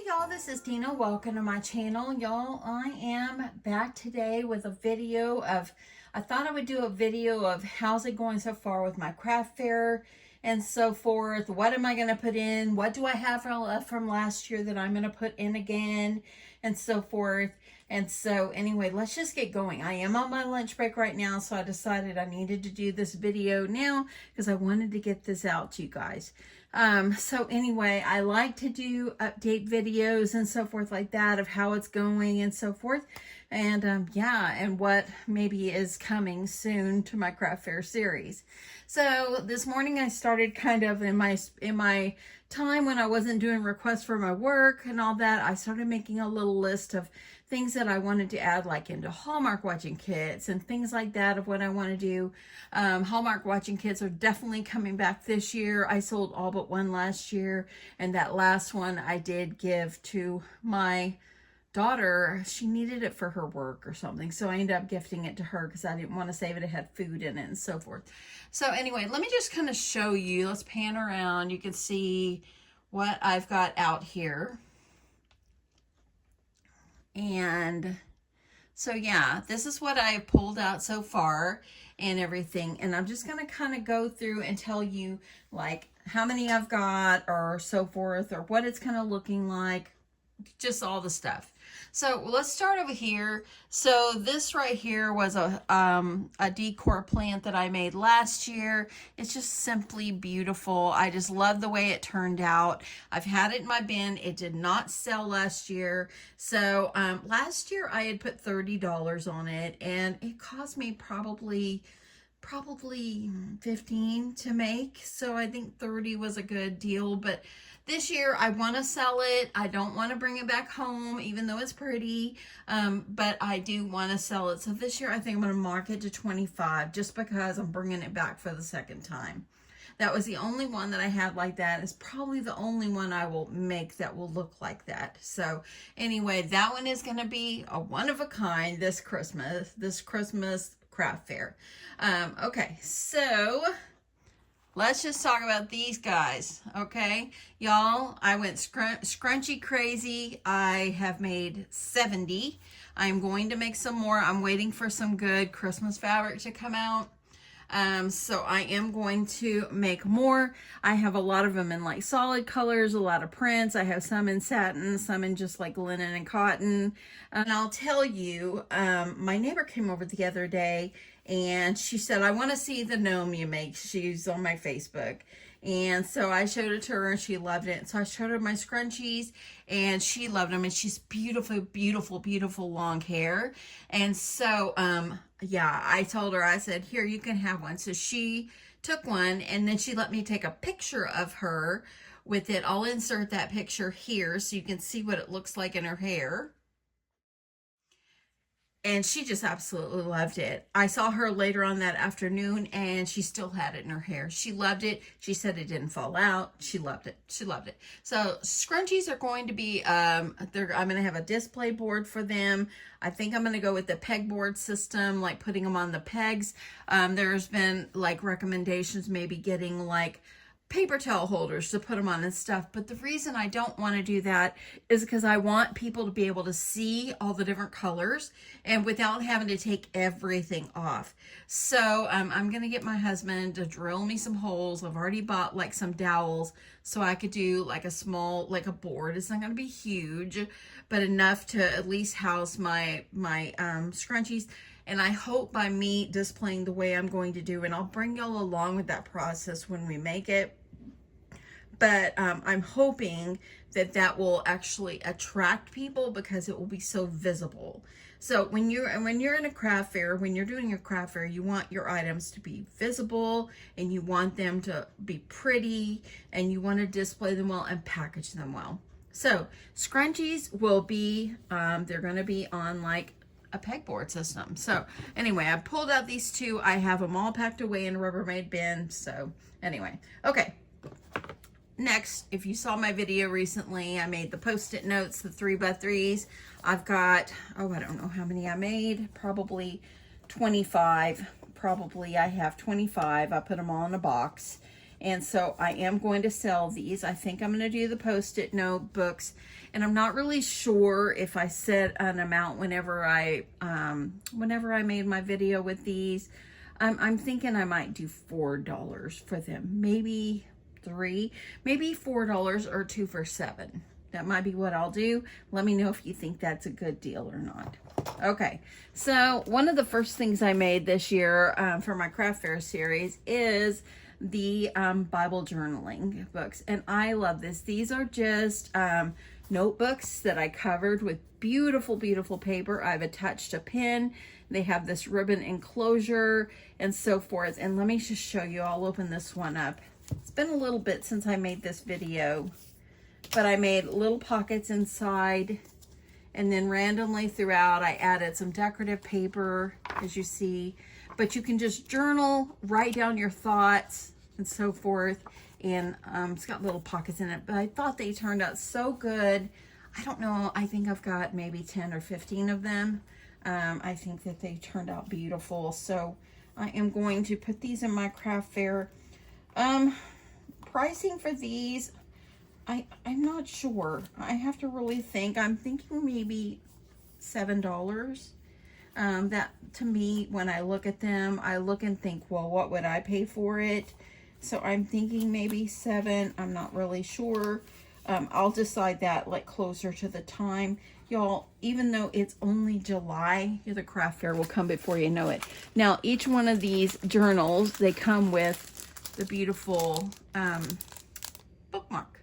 y'all, this is Dina. Welcome to my channel. Y'all, I am back today with a video of, I thought I would do a video of how's it going so far with my craft fair and so forth. What am I going to put in? What do I have left from last year that I'm going to put in again and so forth. And so anyway, let's just get going. I am on my lunch break right now, so I decided I needed to do this video now because I wanted to get this out to you guys. So anyway, I like to do update videos and so forth like that of how it's going and so forth. And yeah, and what maybe is coming soon to my craft fair series. So this morning I started kind of in my time when I wasn't doing requests for my work and all that, I started making a little list of things that I wanted to add, like into Hallmark watching kits and things like that of what I want to do. Hallmark watching kits are definitely coming back this year. I sold all but one last year, and that last one I did give to my daughter. She needed it for her work or something, so I ended up gifting it to her because I didn't want to save it. It had food in it and so forth. So anyway, let me just kind of show you. Let's pan around. You can see what I've got out here. And so yeah, this is what I pulled out so far and everything. And I'm just going to kind of go through and tell you like how many I've got or so forth, or what it's kind of looking like, just all the stuff. So let's start over here. So this right here was a decor plant that I made last year. It's just simply beautiful. I just love the way it turned out. I've had it in my bin. It did not sell last year. So last year I had put $30 on it, and it cost me probably 15 to make. So I think 30 was a good deal, but this year I want to sell it. I don't want to bring it back home, even though it's pretty, but I do want to sell it. So this year I think I'm going to mark it to 25 just because I'm bringing it back for the second time. That was the only one that I had like that. It's probably the only one I will make that will look like that. So anyway, that one is going to be a one of a kind this Christmas craft fair. Okay, so let's just talk about these guys, okay? Y'all, I went scrunchy crazy. I have made 70. I'm going to make some more. I'm waiting for some good Christmas fabric to come out. So I am going to make more. I have a lot of them in like solid colors, a lot of prints. I have some in satin, some in just like linen and cotton. And I'll tell you, my neighbor came over the other day and she said, I want to see the gnome you make. She's on my Facebook. And so I showed it to her and she loved it. So I showed her my scrunchies and she loved them. And she's beautiful, beautiful, beautiful long hair. And so, yeah, I told her, I said, here, you can have one. So she took one and then she let me take a picture of her with it. I'll insert that picture here so you can see what it looks like in her hair. And she just absolutely loved it. I saw her later on that afternoon and she still had it in her hair. She loved it. She said it didn't fall out. She loved it. She loved it. So scrunchies are going to be, I'm going to have a display board for them. I think I'm going to go with the pegboard system, like putting them on the pegs. There's been like recommendations, maybe getting like paper towel holders to put them on and stuff. But the reason I don't want to do that is because I want people to be able to see all the different colors and without having to take everything off. So I'm going to get my husband to drill me some holes. I've already bought like some dowels so I could do like a small, like a board. It's not going to be huge, but enough to at least house my scrunchies. And I hope by me displaying the way I'm going to do, and I'll bring y'all along with that process when we make it. But I'm hoping that that will actually attract people because it will be so visible. So when you're in a craft fair, when you're doing your craft fair, you want your items to be visible and you want them to be pretty and you want to display them well and package them well. So scrunchies will be, they're going to be on like a pegboard system. So anyway, I pulled out these two. I have them all packed away in a Rubbermaid bin. So anyway, okay. Next, if you saw my video recently, I made the Post-it notes, the 3x3s. I've got, oh, I don't know how many I made, probably 25. Probably I have 25. I put them all in a box. And so I am going to sell these. I think I'm going to do the Post-it note books. And I'm not really sure if I set an amount whenever I made my video with these. I'm thinking I might do $4 for them. Maybe $3, maybe $4 or 2 for $7. That might be what I'll do. Let me know if you think that's a good deal or not. Okay, so one of the first things I made this year for my craft fair series is the Bible journaling books. And I love this. These are just notebooks that I covered with beautiful, beautiful paper. I've attached a pen. They have this ribbon enclosure and so forth. And let me just show you. I'll open this one up. It's been a little bit since I made this video, but I made little pockets inside, and then randomly throughout I added some decorative paper, as you see. But you can just journal, write down your thoughts and so forth. And it's got little pockets in it, but I thought they turned out so good. I don't know, I think I've got maybe 10 or 15 of them. I think that they turned out beautiful. So I am going to put these in my craft fair. Pricing for these, I'm not sure. I have to really think. I'm thinking maybe $7. That to me, when I look at them, I look and think, well, what would I pay for it? So I'm thinking maybe $7. I'm not really sure. I'll decide that like closer to the time. Y'all, even though it's only July, the craft fair will come before you know it. Now, each one of these journals, they come with the beautiful bookmark.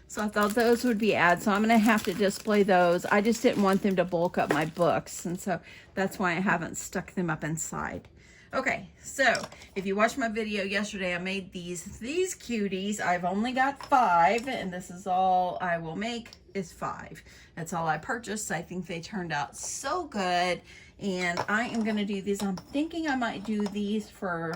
So I thought those would be ads. So I'm going to have to display those. I just didn't want them to bulk up my books. And so that's why I haven't stuck them up inside. Okay, so if you watched my video yesterday, I made these cuties. I've only got 5, and this is all I will make is 5. That's all I purchased. I think they turned out so good, and I am going to do these. I'm thinking I might do these for,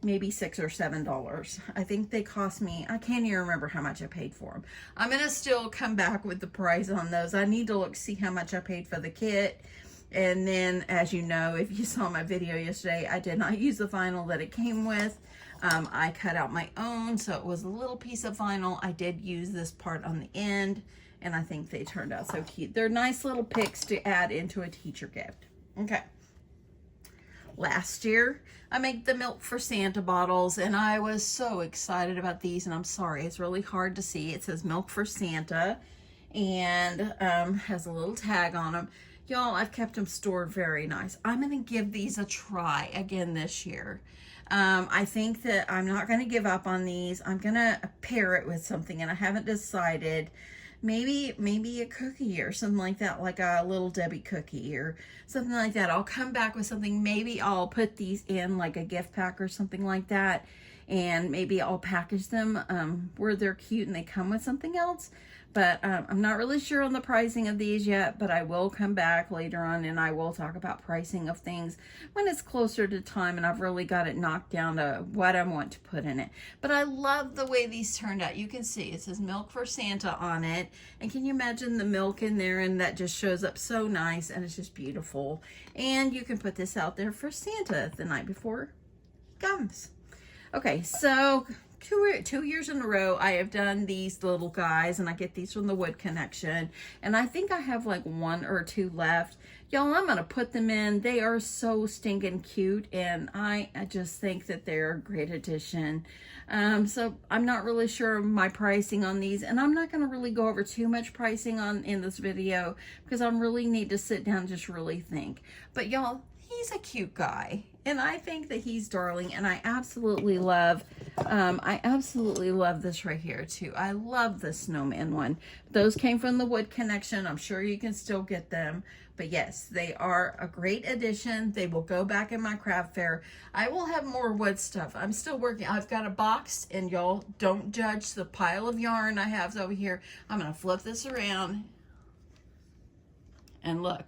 maybe $6 or $7. I think they cost me, I can't even remember how much I paid for them. I'm going to still come back with the price on those. I need to look, see how much I paid for the kit. And then, as you know, if you saw my video yesterday, I did not use the vinyl that it came with. I cut out my own, so it was a little piece of vinyl. I did use this part on the end, and I think they turned out so cute. They're nice little picks to add into a teacher gift. Okay. Last year, I made the Milk for Santa bottles, and I was so excited about these, and I'm sorry, it's really hard to see. It says Milk for Santa, and has a little tag on them. Y'all, I've kept them stored very nice. I'm going to give these a try again this year. I think that I'm not going to give up on these. I'm going to pair it with something, and I haven't decided. Maybe a cookie or something like that, like a Little Debbie cookie or something like that. I'll come back with something. Maybe I'll put these in like a gift pack or something like that, and maybe I'll package them where they're cute and they come with something else. But I'm not really sure on the pricing of these yet, but I will come back later on and I will talk about pricing of things when it's closer to time and I've really got it knocked down to what I want to put in it. But I love the way these turned out. You can see it says Milk for Santa on it. And can you imagine the milk in there? And that just shows up so nice and it's just beautiful. And you can put this out there for Santa the night before he comes. Okay, so 2 years in a row I have done these little guys, and I get these from the Wood Connection, and I think I have like 1 or 2 left. Y'all, I'm gonna put them in. They are so stinking cute, and I just think that they're a great addition. So I'm not really sure of my pricing on these, and I'm not gonna really go over too much pricing in this video because I really need to sit down and just really think. But y'all, he's a cute guy, and I think that he's darling, and I absolutely love this right here too. I love the snowman one. Those came from the Wood Connection. I'm sure you can still get them, but yes, they are a great addition. They will go back in my craft fair. I will have more wood stuff. I'm still working. I've got a box, and y'all don't judge the pile of yarn I have over here. I'm gonna flip this around and look.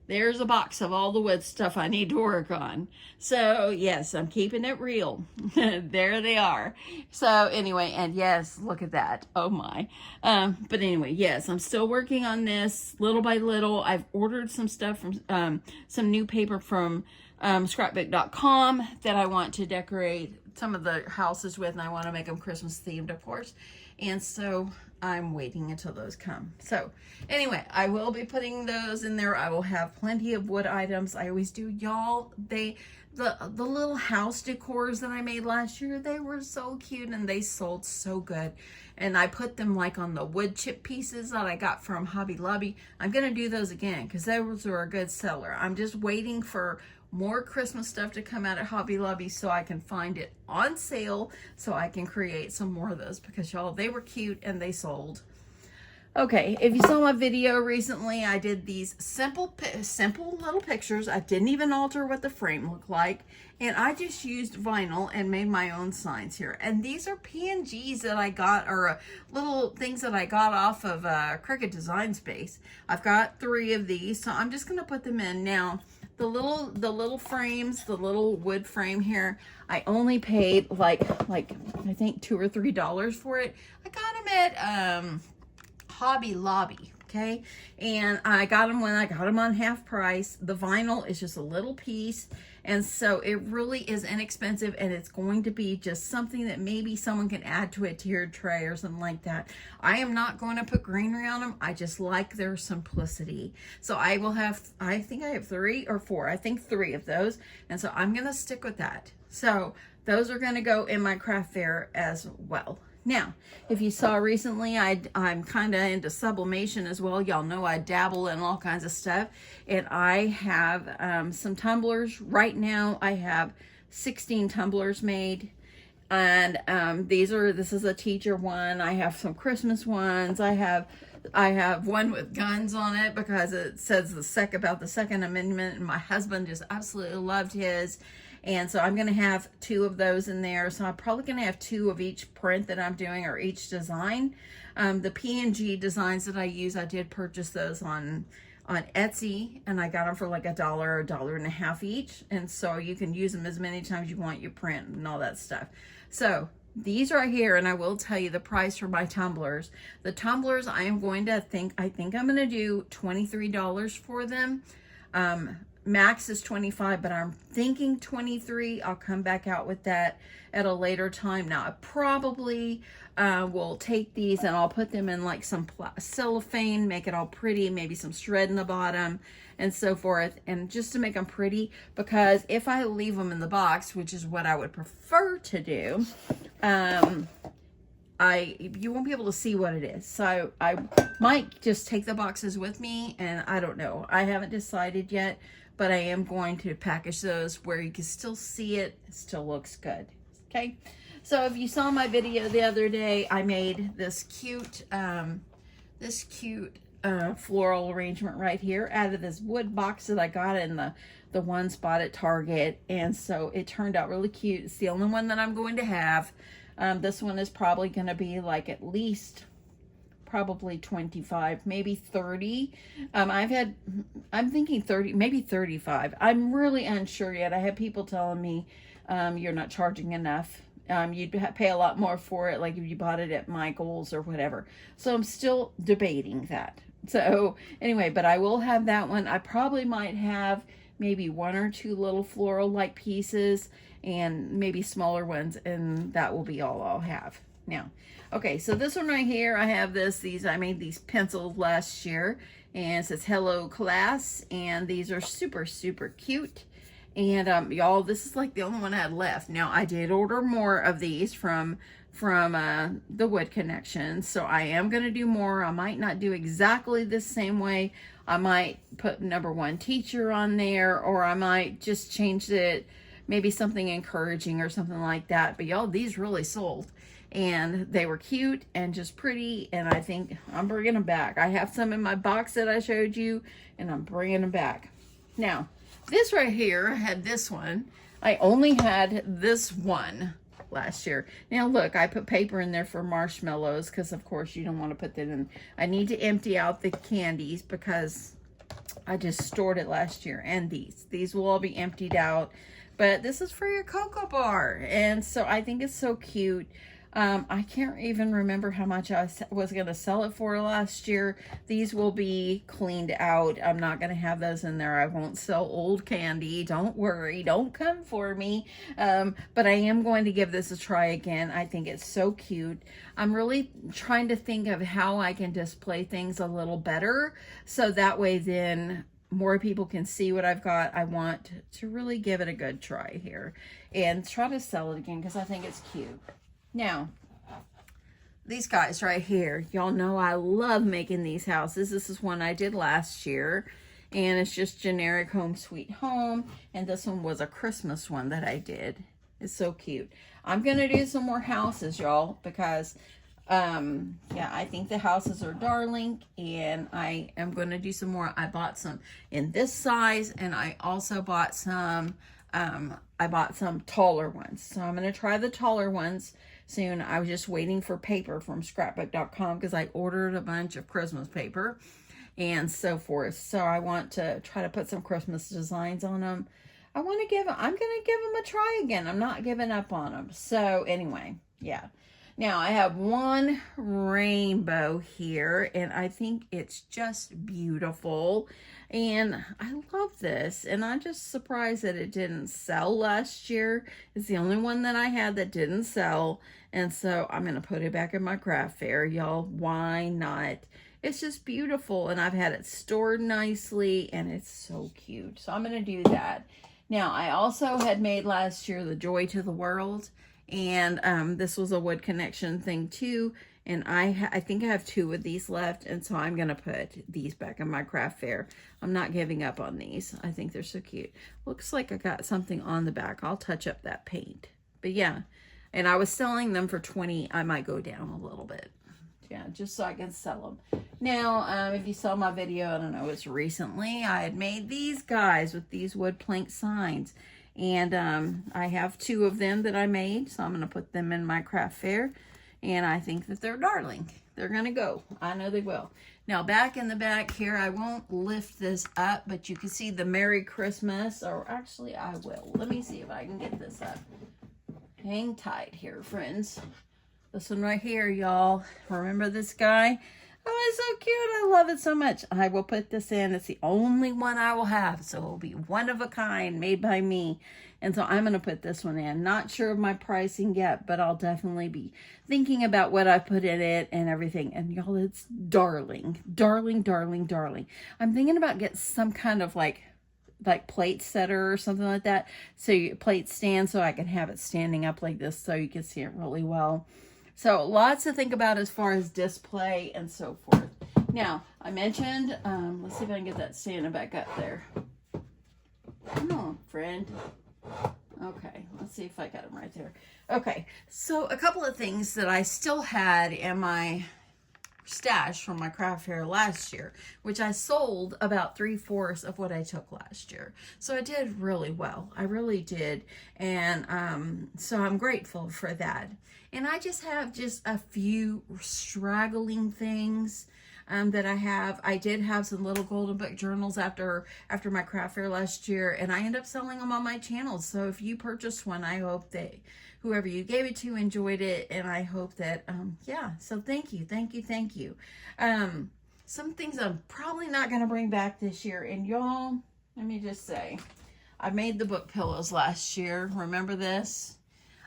There's a box of all the wood stuff I need to work on. So yes, I'm keeping it real. There they are. So anyway, and yes, look at that. Oh my. But anyway, yes, I'm still working on this little by little. I've ordered some stuff from, some new paper from scrapbook.com that I want to decorate some of the houses with, and I want to make them Christmas themed, of course. And so I'm waiting until those come. So anyway, I will be putting those in there. I will have plenty of wood items. I always do, y'all. The little house decors that I made last year, they were so cute and they sold so good. And I put them like on the wood chip pieces that I got from Hobby Lobby. I'm going to do those again because those are a good seller. I'm just waiting for more Christmas stuff to come out at Hobby Lobby so I can find it on sale so I can create some more of those, because y'all, they were cute and they sold. Okay, if you saw my video recently, I did these simple little pictures. I didn't even alter what the frame looked like, and I just used vinyl and made my own signs here. And these are PNGs that I got, or little things that I got off of Cricut Design Space. I've got 3 of these, so I'm just gonna put them in now. The little frames, the little wood frame here, I only paid like I think $2 or $3 for it. I got them at Hobby Lobby, okay? And I got them when I got them on half price. The vinyl is just a little piece, and so it really is inexpensive, and it's going to be just something that maybe someone can add to a tiered tray or something like that. I am not going to put greenery on them. I just like their simplicity. So I will have, I think I have 3 or 4, I think 3 of those, and so I'm going to stick with that. So those are going to go in my craft fair as well. Now, if you saw recently, I'm kind of into sublimation as well. Y'all know I dabble in all kinds of stuff. And I have some tumblers. Right now, I have 16 tumblers made. And this is a teacher one. I have some Christmas ones. I have one with guns on it because it says about the Second Amendment. And my husband just absolutely loved his. And so I'm going to have 2 of those in there. So I'm probably going to have 2 of each print that I'm doing, or each design. The PNG designs that I use, I did purchase those on Etsy, and I got them for like $1 or $1.50 each. And so you can use them as many times you want, you print and all that stuff. So these right here, and I will tell you the price for my tumblers. The tumblers, I think I'm going to do $23 for them. Max is 25, but I'm thinking 23. I'll come back out with that at a later time. Now, I probably will take these and I'll put them in like some cellophane, make it all pretty, maybe some shred in the bottom and so forth, and just to make them pretty, because if I leave them in the box, which is what I would prefer to do, you won't be able to see what it is. So I might just take the boxes with me, and I don't know. I haven't decided yet, but I am going to package those where you can still see it. It still looks good. Okay. So if you saw my video the other day, I made this cute floral arrangement right here out of this wood box that I got in the one spot at Target. And so it turned out really cute. It's the only one that I'm going to have. This one is probably going to be like at least probably 25, maybe 30. I'm thinking 30, maybe 35. I'm really unsure yet. I have people telling me you're not charging enough. You'd pay a lot more for it, like if you bought it at Michael's or whatever. So I'm still debating that. So anyway, but I will have that one. I probably might have maybe 1 or 2 little floral like pieces, and maybe smaller ones, and that will be all I'll have. Now, okay, so this one right here, I have I made these pencils last year, and it says hello class, and these are super, super cute. And y'all, this is like the only one I had left. Now, I did order more of these from the Wood Connection, so I am going to do more. I might not do exactly the same way. I might put #1 teacher on there, or I might just change it, maybe something encouraging or something like that. But y'all, these really sold, and they were cute and just pretty, and I think I'm bringing them back. I have some in my box that I showed you, and I'm bringing them back. Now, this right here, I had this one. I only had this one last year. Now look, I put paper in there for marshmallows because of course you don't want to put that in. I need to empty out the candies because I just stored it last year, and these will all be emptied out. But this is for your cocoa bar, and so I think it's so cute. I can't even remember how much I was going to sell it for last year. These will be cleaned out. I'm not going to have those in there. I won't sell old candy. Don't worry. Don't come for me. But I am going to give this a try again. I think it's so cute. I'm really trying to think of how I can display things a little better, so that way then more people can see what I've got. I want to really give it a good try here and try to sell it again because I think it's cute. Now, these guys right here, y'all know I love making these houses. This is one I did last year, and it's just generic Home Sweet Home, and this one was a Christmas one that I did. It's so cute. I'm gonna do some more houses, y'all, because yeah, I think the houses are darling, and I am gonna do some more. I bought some in this size, and I also bought some taller ones, so I'm gonna try the taller ones soon. I was just waiting for paper from scrapbook.com because I ordered a bunch of Christmas paper and so forth. So I want to try to put some Christmas designs on them. I'm going to give them a try again. I'm not giving up on them. So anyway, yeah. Now I have one rainbow here, and I think it's just beautiful. And I love this, and I'm just surprised that it didn't sell last year. It's the only one that I had that didn't sell, and so I'm going to put it back in my craft fair, y'all. Why not? It's just beautiful, and I've had it stored nicely, and it's so cute. So I'm going to do that. Now, I also had made last year the Joy to the World, and this was a wood connection thing too. And I think I have 2 of these left, and so I'm going to put these back in my craft fair. I'm not giving up on these. I think they're so cute. Looks like I got something on the back. I'll touch up that paint. But yeah, and I was selling them for 20. I might go down a little bit. Yeah, just so I can sell them. Now, if you saw my video, I don't know, it's recently, I had made these guys with these wood plank signs. And I have 2 of them that I made, so I'm going to put them in my craft fair. And I think that they're darling. They're going to go. I know they will. Now, back in the back here, I won't lift this up, but you can see the Merry Christmas. Or actually, I will. Let me see if I can get this up. Hang tight here, friends. This one right here, y'all. Remember this guy? Oh, it's so cute. I love it so much. I will put this in. It's the only one I will have. So it will be one of a kind, made by me. And so I'm going to put this one in. Not sure of my pricing yet, but I'll definitely be thinking about what I put in it and everything. And y'all, it's darling. Darling, darling, darling. I'm thinking about getting some kind of like plate setter or something like that. So plate stand, so I can have it standing up like this so you can see it really well. So lots to think about as far as display and so forth. Now, I mentioned, let's see if I can get that standing back up there. Come on, friend. Okay, let's see if I got them right there. Okay, so a couple of things that I still had in my stash from my craft fair last year, which I sold about 3/4 of what I took last year. So I did really well. I really did. And so I'm grateful for that. And I just have just a few straggling things that I have. I did have some little Golden Book journals after my craft fair last year, and I ended up selling them on my channel. So if you purchased one, I hope that whoever you gave it to enjoyed it, and I hope that yeah, so thank you. Some things I'm probably not going to bring back this year, and y'all, let me just say, I made the book pillows last year. Remember this?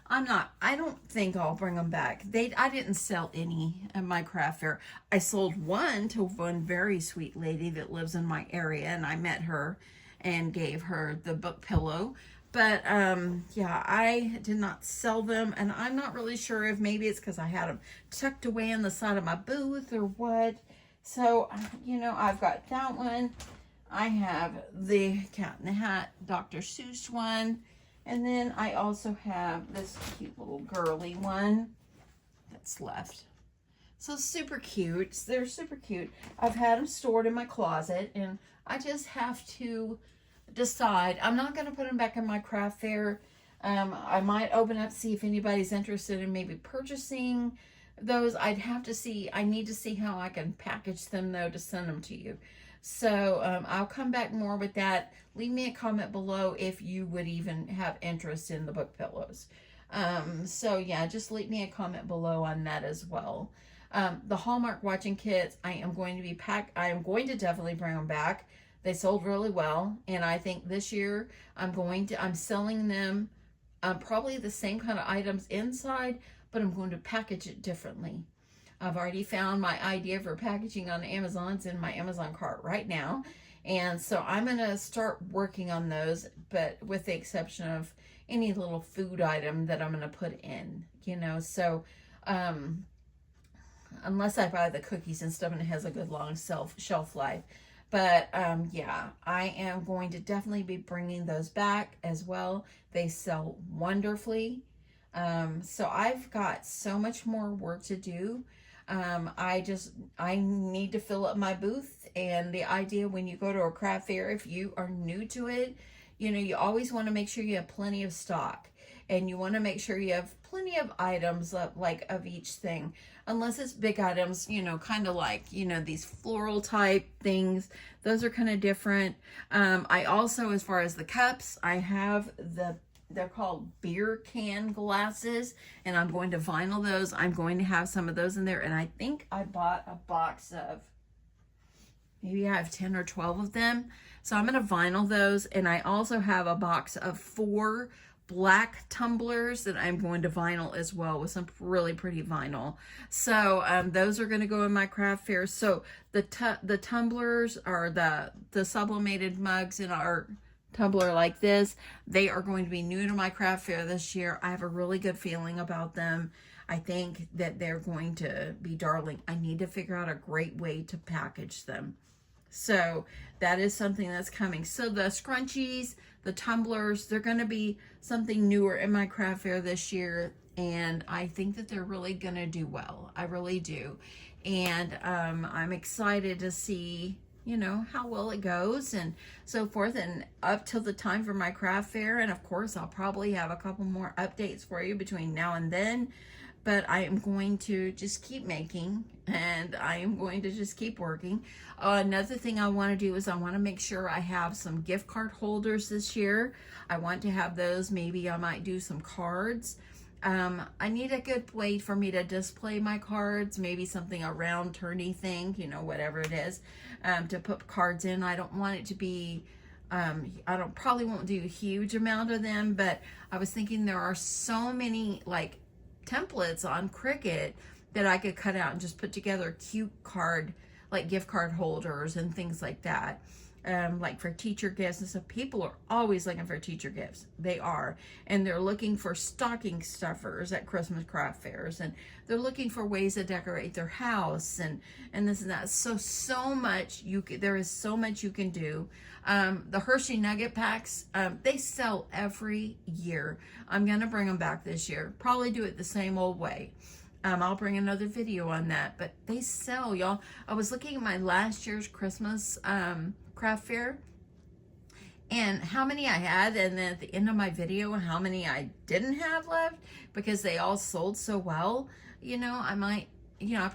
I don't think I'll bring them back. I didn't sell any at my craft fair. I sold one to one very sweet lady that lives in my area, and I met her and gave her the book pillow. But yeah, I did not sell them, and I'm not really sure if maybe it's because I had them tucked away in the side of my booth or what. So, you know, I've got that one. I have the Cat in the Hat Dr. Seuss one. And then I also have this cute little girly one that's left. So super cute. They're super cute. I've had them stored in my closet, and I just have to decide. I'm not going to put them back in my craft fair. I might open up, see if anybody's interested in maybe purchasing those. I'd have to see. I need to see how I can package them, though, to send them to you. So I'll come back more with that. Leave me a comment below if you would even have interest in the book pillows. So yeah, just leave me a comment below on that as well. The Hallmark watching kits, I am going to definitely bring them back. They sold really well, and I think this year I'm selling them probably the same kind of items inside, but I'm going to package it differently. I've already found my idea for packaging on Amazon. It's in my Amazon cart right now. And so I'm going to start working on those, but with the exception of any little food item that I'm going to put in, you know. So, unless I buy the cookies and stuff and it has a good long shelf life. But yeah, I am going to definitely be bringing those back as well. They sell wonderfully. So I've got so much more work to do. I need to fill up my booth. And the idea when you go to a craft fair, if you are new to it, you know, you always want to make sure you have plenty of stock. And you want to make sure you have plenty of items like of each thing. Unless it's big items, you know, kind of like, you know, these floral type things. Those are kind of different. I also, as far as the cups, I have they're called beer can glasses, and I'm going to vinyl those. I'm going to have some of those in there, and I think I bought a box of, maybe I have 10 or 12 of them. So I'm going to vinyl those, and I also have a box of 4 black tumblers that I'm going to vinyl as well with some really pretty vinyl. So those are going to go in my craft fair. So the tumblers are the sublimated mugs in our tumbler like this. They are going to be new to my craft fair this year. I have a really good feeling about them. I think that they're going to be darling. I need to figure out a great way to package them. So that is something that's coming. So the scrunchies, the tumblers, they're going to be something newer in my craft fair this year. And I think that they're really going to do well. I really do. And I'm excited to see, you know, how well it goes and so forth, and up till the time for my craft fair. And of course, I'll probably have a couple more updates for you between now and then. But I am going to just keep making, and I am going to just keep working. Another thing I want to do is I want to make sure I have some gift card holders this year. I want to have those. Maybe I might do some cards. I need a good way for me to display my cards, maybe something a round turny thing, you know, whatever it is, to put cards in. I don't want it to be, probably won't do a huge amount of them, but I was thinking there are so many like templates on Cricut that I could cut out and just put together cute card, like gift card holders and things like that. Like for teacher gifts and stuff. People are always looking for teacher gifts. They are. And they're looking for stocking stuffers at Christmas craft fairs. And they're looking for ways to decorate their house and this and that. So much there is so much you can do. The Hershey Nugget packs, they sell every year. I'm going to bring them back this year. Probably do it the same old way. I'll bring another video on that, but they sell, y'all. I was looking at my last year's Christmas craft fair and how many I had, and then at the end of my video how many I didn't have left because they all sold so well. You know, I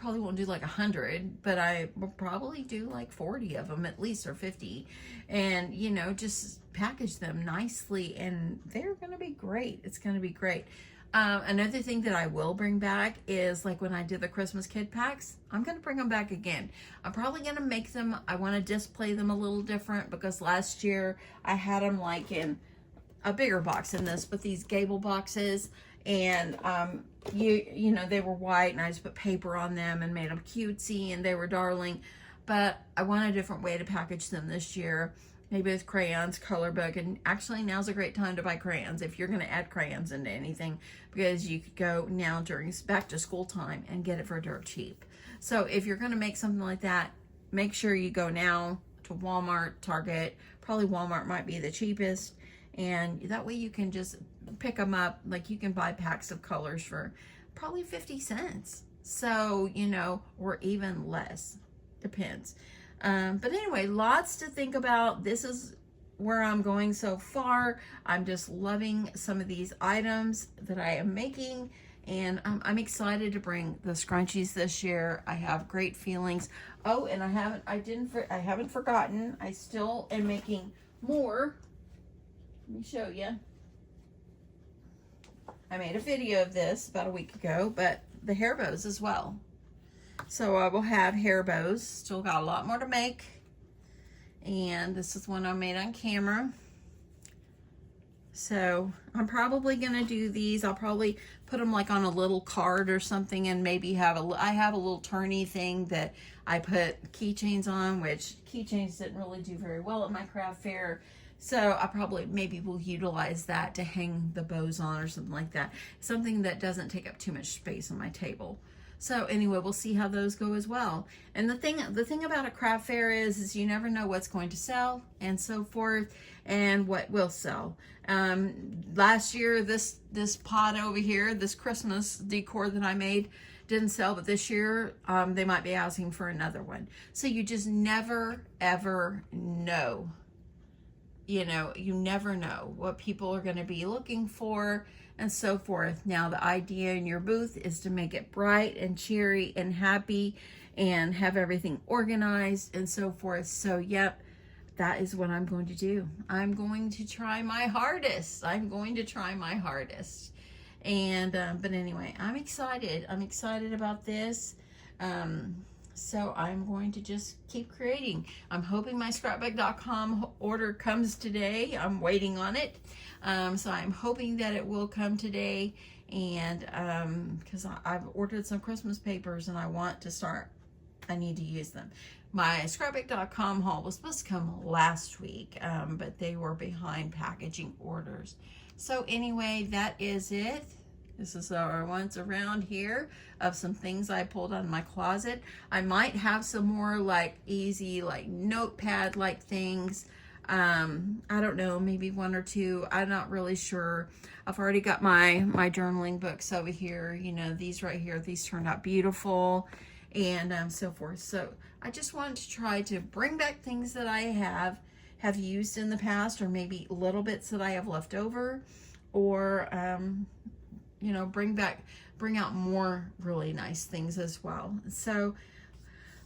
probably won't do like 100, but I will probably do like 40 of them at least, or 50, and you know, just package them nicely, and they're gonna be great. It's gonna be great. Another thing that I will bring back is like when I did the Christmas kid packs, I'm going to bring them back again. I'm probably going to make them, I want to display them a little different because last year I had them like in a bigger box than this, but these gable boxes, and you know, they were white and I just put paper on them and made them cutesy and they were darling, but I want a different way to package them this year. Maybe with crayons, color book, and actually now's a great time to buy crayons if you're going to add crayons into anything, because you could go now during back to school time and get it for dirt cheap. So if you're going to make something like that, make sure you go now to Walmart, Target. Probably Walmart might be the cheapest, and that way you can just pick them up. Like you can buy packs of colors for probably 50 cents. So, you know, or even less, depends. But anyway, lots to think about. This is where I'm going so far. I'm just loving some of these items that I am making, and I'm excited to bring the scrunchies this year. I have great feelings. Oh, and I haven't forgotten. I still am making more. Let me show you. I made a video of this about a week ago, but the hair bows as well. So I will have hair bows. Still got a lot more to make. And this is one I made on camera. So I'm probably going to do these. I'll probably put them like on a little card or something, and maybe I have a little turny thing that I put keychains on, which keychains didn't really do very well at my craft fair. So I probably maybe will utilize that to hang the bows on or something like that. Something that doesn't take up too much space on my table. So anyway, we'll see how those go as well. And the thing about a craft fair is you never know what's going to sell and so forth, and what will sell. Last year, this pot over here, this Christmas decor that I made, didn't sell, but this year they might be asking for another one. So you just never ever know. You know, you never know what people are going to be looking for and so forth. Now, the idea in your booth is to make it bright and cheery and happy and have everything organized and so forth. So, yep, that is what I'm going to do. I'm going to try my hardest. I'm going to try my hardest. And, but anyway, I'm excited. I'm excited about this. So I'm going to just keep creating. I'm hoping my scrapbook.com order comes today. I'm waiting on it. So I'm hoping that it will come today. And because I've ordered some Christmas papers and I want to start, I need to use them. My scrapbook.com haul was supposed to come last week, but they were behind packaging orders. So anyway, that is it. This is our ones around here of some things I pulled out of my closet. I might have some more like easy, like notepad like things. I don't know, maybe one or two. I'm not really sure. I've already got my journaling books over here. You know, these right here, these turned out beautiful and so forth. So I just wanted to try to bring back things that I have used in the past, or maybe little bits that I have left over, or you know, bring out more really nice things as well. So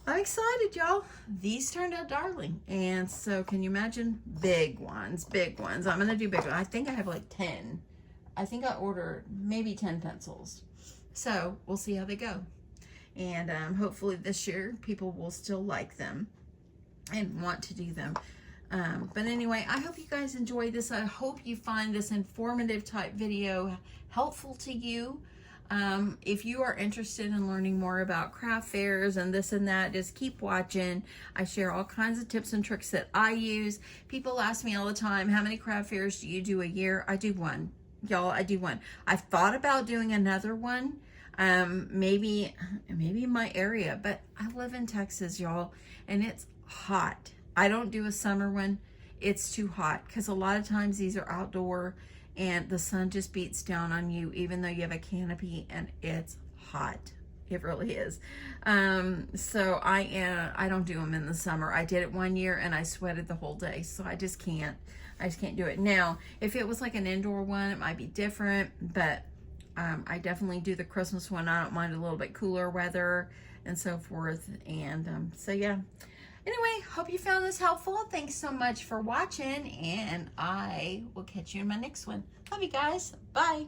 I'm excited, y'all. These turned out darling. And so can you imagine? Big ones. I'm gonna do big ones. I think I have like 10. I think I ordered maybe 10 pencils. So we'll see how they go. And hopefully this year people will still like them and want to do them. But anyway, I hope you guys enjoy this. I hope you find this informative type video helpful to you. If you are interested in learning more about craft fairs and this and that, just keep watching. I share all kinds of tips and tricks that I use. People ask me all the time, how many craft fairs do you do a year? I do one. Y'all, I do one. I've thought about doing another one. Maybe in my area, but I live in Texas, y'all, and it's hot. I don't do a summer one. It's too hot because a lot of times these are outdoor and the sun just beats down on you even though you have a canopy, and it's hot. It really is. So I don't do them in the summer. I did it one year and I sweated the whole day, so I just can't do it. Now, if it was like an indoor one, it might be different, but I definitely do the Christmas one. I don't mind a little bit cooler weather and so forth. And so yeah. Anyway, hope you found this helpful. Thanks so much for watching, and I will catch you in my next one. Love you guys. Bye.